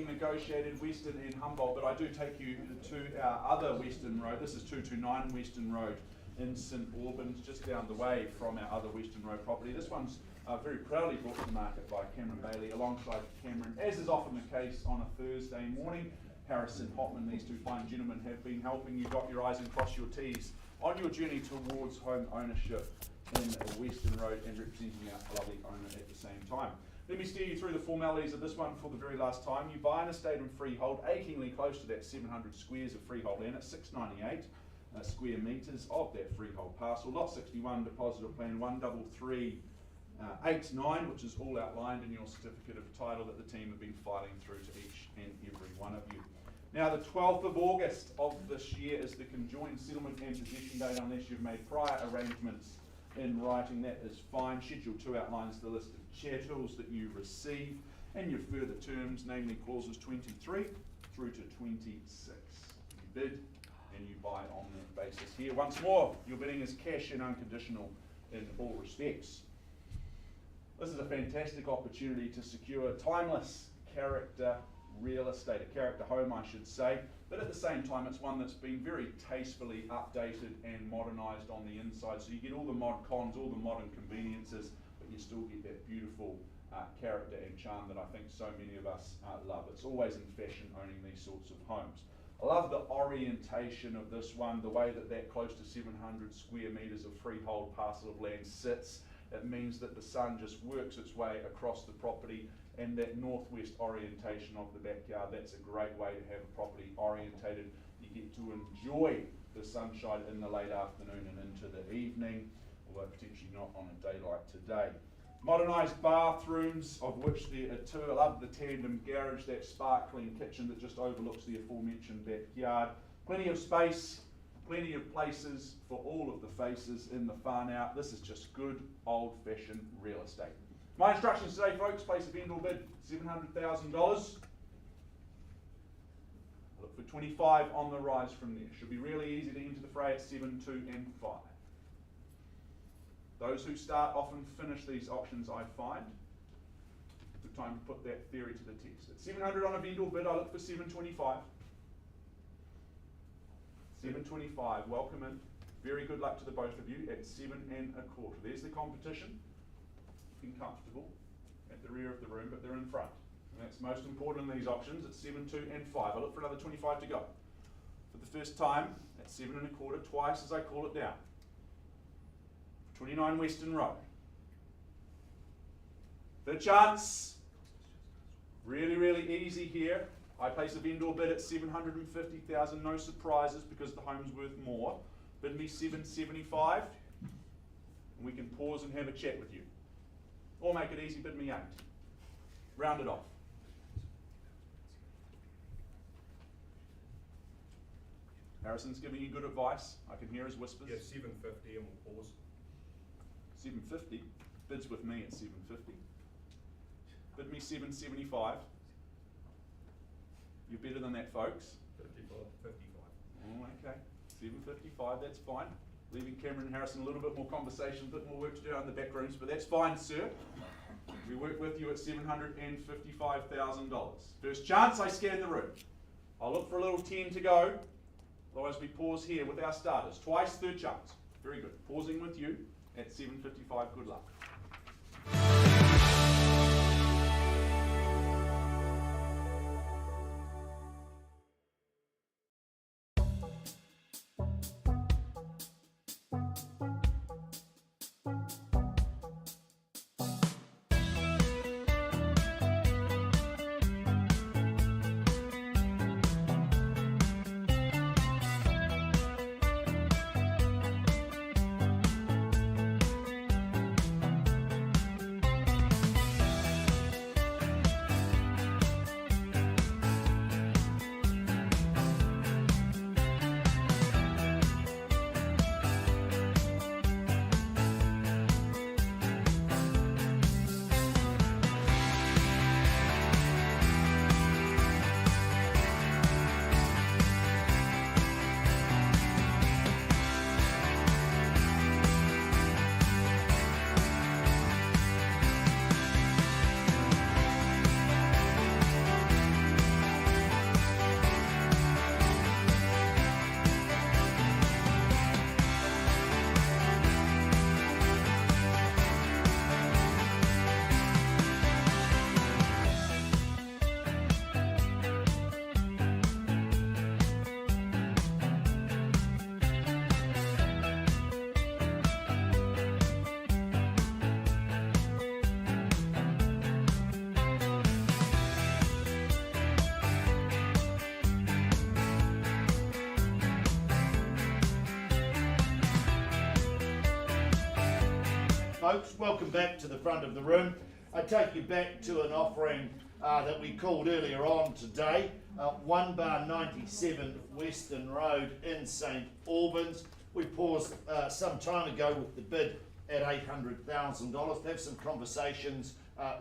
Negotiated Western and Humboldt, but I do take you to our other Western Road. This is 229 Western Road in St Albans, just down the way from our other Western Road property. This one's very proudly brought to market by Cameron Bailey, alongside Cameron, as is often the case on a Thursday morning. Harrison Hotman, these two fine gentlemen have been helping you dot your I's and cross your T's on your journey towards home ownership in Western Road, and representing our lovely owner at the same time. Let me steer you through the formalities of this one for the very last time. You buy an estate in freehold, achingly close to that 700 squares of freehold land at 698 square metres of that freehold parcel. Lot 61, deposit of plan 13389, which is all outlined in your certificate of title that the team have been filing through to each and every one of you. Now, the 12th of August of this year is the conjoined settlement and possession date, unless you've made prior arrangements in writing. That is fine. Schedule 2 outlines the list of chattels that you receive and your further terms, namely clauses 23 through to 26. You bid and you buy on that basis here. Once more, your bidding is cash and unconditional in all respects. This is a fantastic opportunity to secure timeless character real estate, a character home I should say, but at the same time it's one that's been very tastefully updated and modernised on the inside, so you get all the mod cons, all the modern conveniences, but you still get that beautiful character and charm that I think so many of us love. It's always in fashion owning these sorts of homes. I love the orientation of this one, the way that close to 700 square metres of freehold parcel of land sits it means that the sun just works its way across the property, and that northwest orientation of the backyard, that's a great way to have a property orientated. You get to enjoy the sunshine in the late afternoon and into the evening, although potentially not on a day like today. Modernised bathrooms, of which there are two. I love the tandem garage, that sparkling kitchen that just overlooks the aforementioned backyard. Plenty of space, plenty of places for all of the faces in the far out. This is just good old-fashioned real estate. My instructions today, folks: place a vendor bid $700,000. Look for 25 on the rise from there. Should be really easy to enter the fray at 7, 2 and 5. Those who start often finish these auctions, I find. Good time to put that theory to the test. At 700 on a vendor bid, I look for 725. 725, welcome in. Very good luck to the both of you at 7 1/4. There's the competition. Looking comfortable at the rear of the room, but they're in front. And that's most important in these auctions. At 7, 2 and 5. I look for another 25 to go. For the first time, at 7 1/4, twice as I call it down. 29 Western Road. Third chance. Really, really easy here. I place a vendor bid at 750,000, no surprises because the home's worth more. Bid me 775, and we can pause and have a chat with you. Or make it easy, bid me 8. Round it off. Harrison's giving you good advice. I can hear his whispers. Yeah, 750 and we'll pause. 750. Bids with me at 750. Bid me 775. You're better than that, folks. 55, 55. Oh, okay. 755, that's fine. Leaving Cameron and Harrison a little bit more conversation, a bit more work to do in the back rooms, but that's fine, sir. We work with you at $755,000. First chance, I scan the room. I'll look for a little 10 to go. Otherwise, we pause here with our starters. Twice, third chance. Very good. Pausing with you at 755. Good luck. Folks, welcome back to the front of the room. I take you back to an offering that we called earlier on today, 1 bar 97 Western Road in St Albans. We paused some time ago with the bid at $800,000 to have some conversations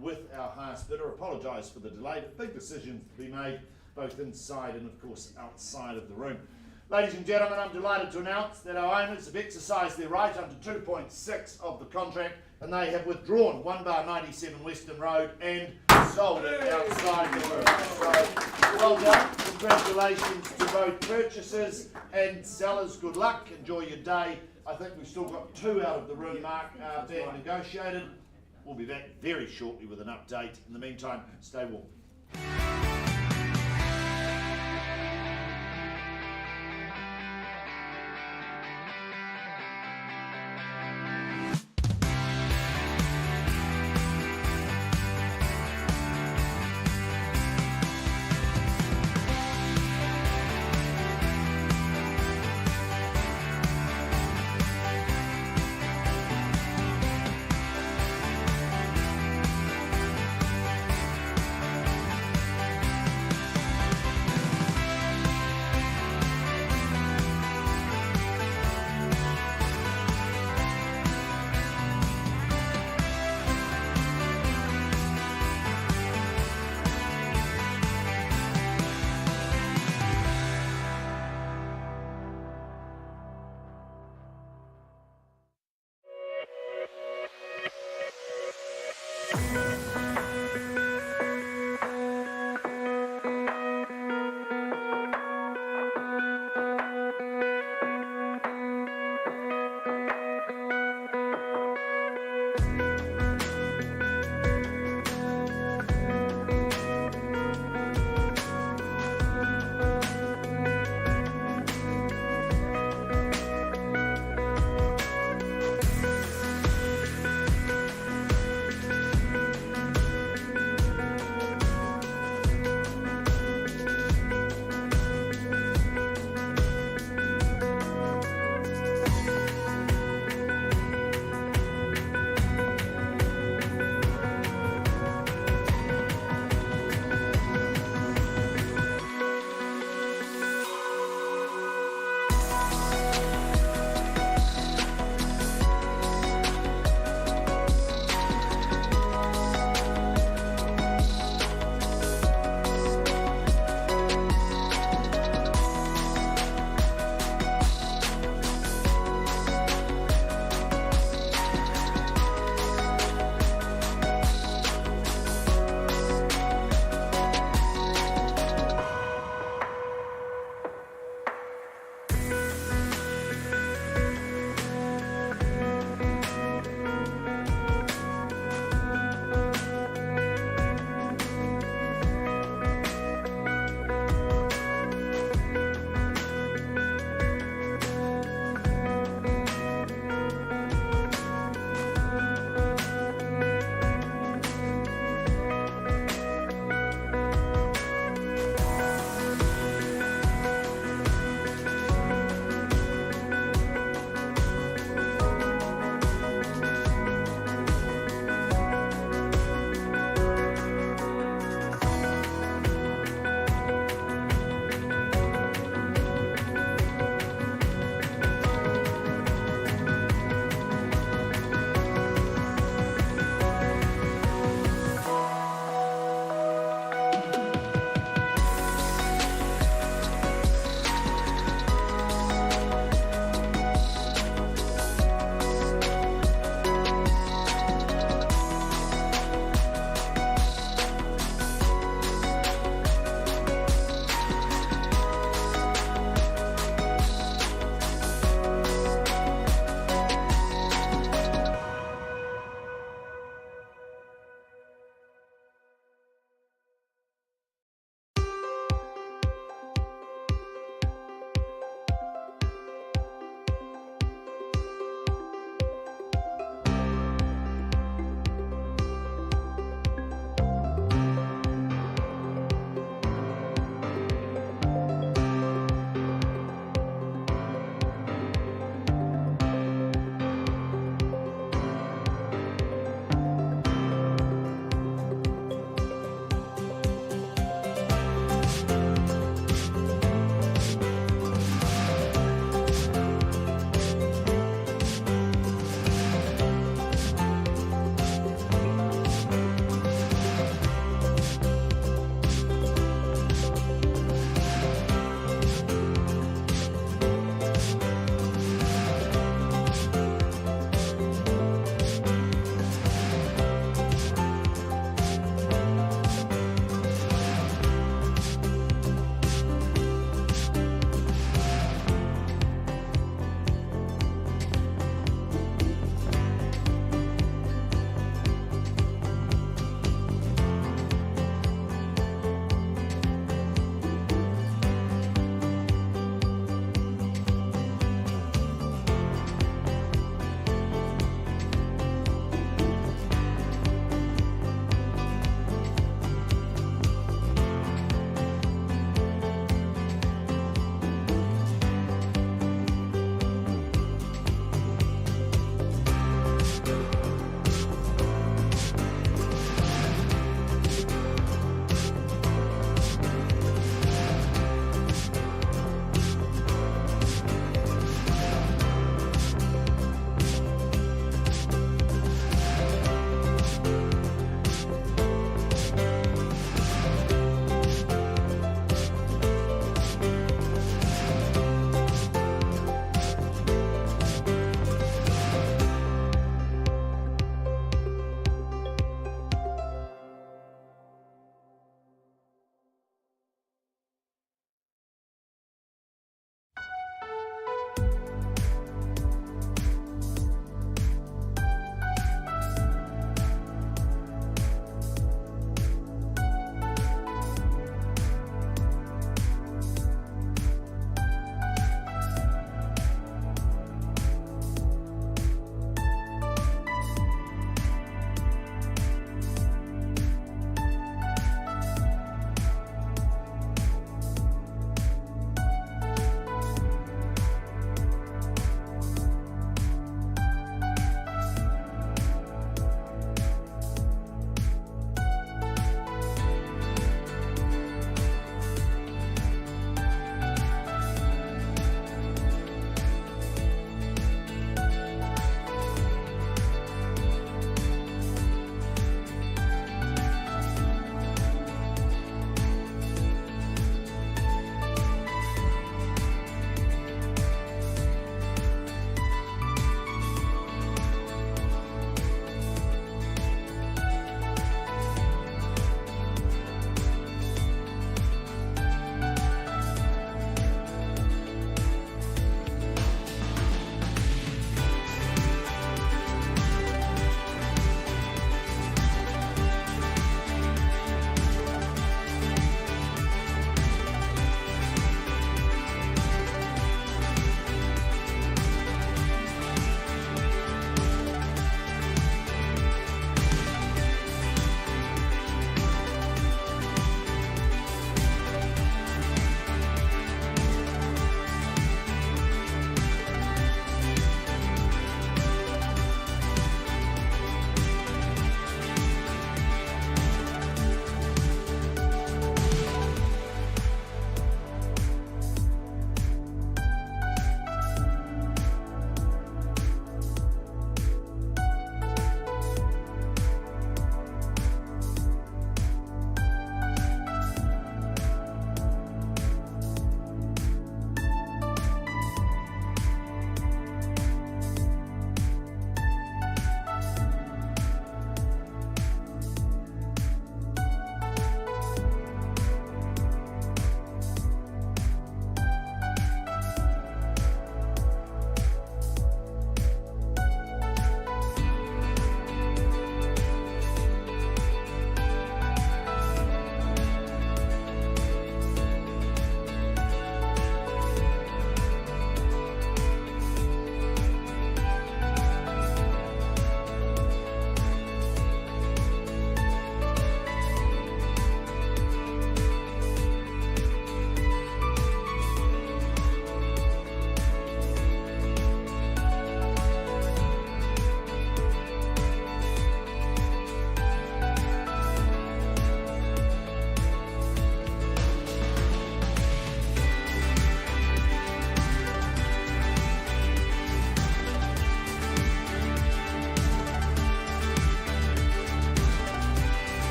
with our highest bidder. Apologise for the delay, but big decisions to be made both inside and of course outside of the room. Ladies and gentlemen, I'm delighted to announce that our owners have exercised their right under 2.6 of the contract, and they have withdrawn 1 bar 97 Western Road and sold it outside the room. So, well done. Congratulations to both purchasers and sellers. Good luck. Enjoy your day. I think we've still got 2 out of the room, Mark, being negotiated. We'll be back very shortly with an update. In the meantime, stay warm.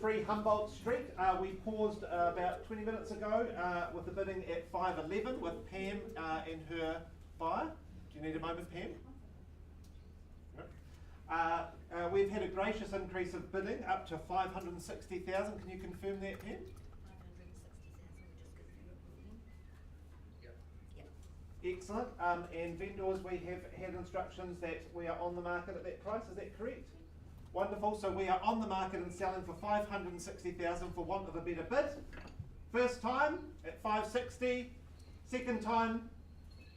3 Humboldt Street. We paused about 20 minutes ago with the bidding at 511 with Pam and her buyer. Do you need a moment, Pam? No. We've had a gracious increase of bidding up to 560,000. Can you confirm that, Pam? 560,000, we just Excellent. And vendors, we have had instructions that we are on the market at that price. Is that correct? Wonderful. So we are on the market and selling for 560,000 for want of a better bid. First time at 560. Second time,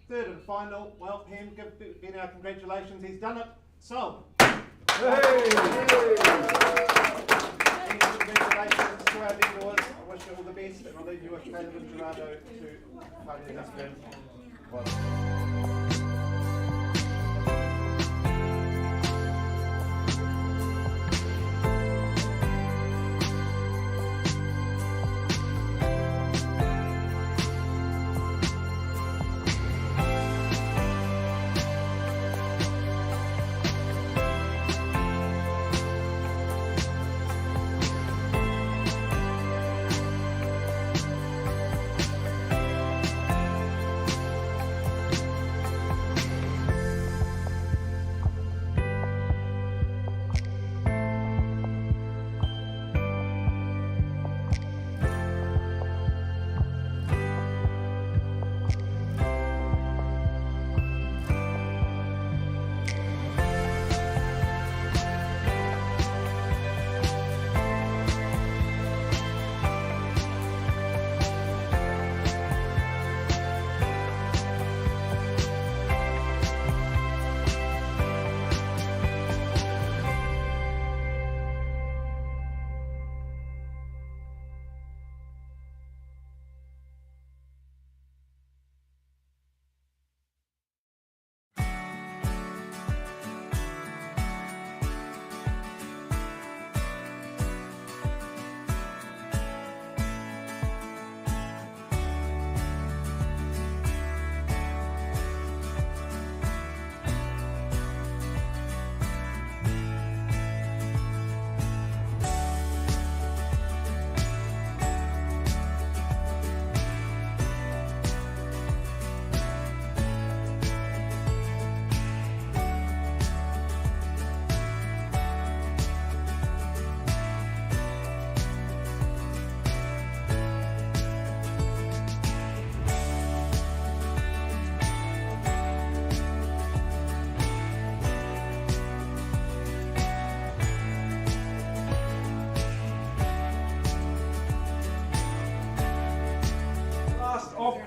third and final. Well, Pam, give Ben our congratulations. He's done it. Sold. Congratulations to our vendors. I wish you all the best, and I'll leave you with Caleb and Gerardo to party this game.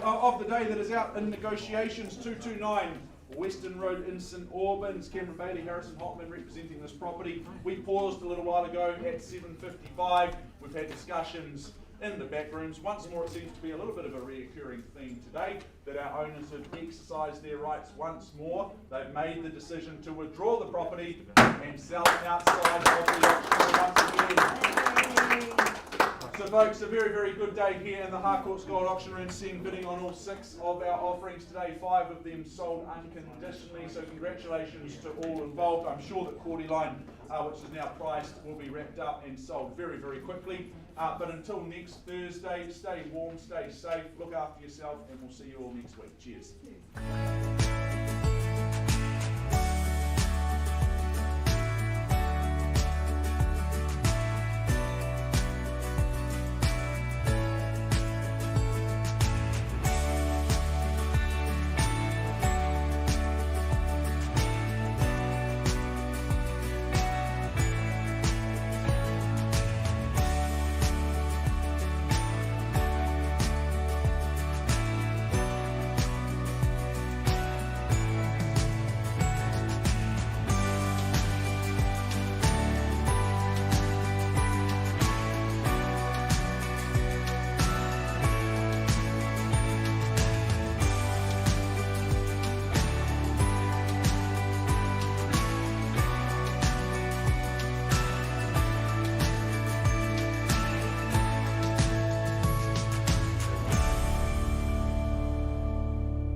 Of the day that is out in negotiations, 229 Western Road in St Albans. Cameron Bailey, Harrison Hotman representing this property. We paused a little while ago at 7:55. We've had discussions in the back rooms. Once more, it seems to be a little bit of a reoccurring theme today, that our owners have exercised their rights once more. They've made the decision to withdraw the property and sell it outside of the auction once again. So folks, a very, very good day here in the Harcourts Gold Auction Room, seeing bidding on all 6 of our offerings today. 5 of them sold unconditionally, so congratulations to all involved. I'm sure that Cordy Line, which is now priced, will be wrapped up and sold very, very quickly. But until next Thursday, stay warm, stay safe, look after yourself, and we'll see you all next week. Cheers.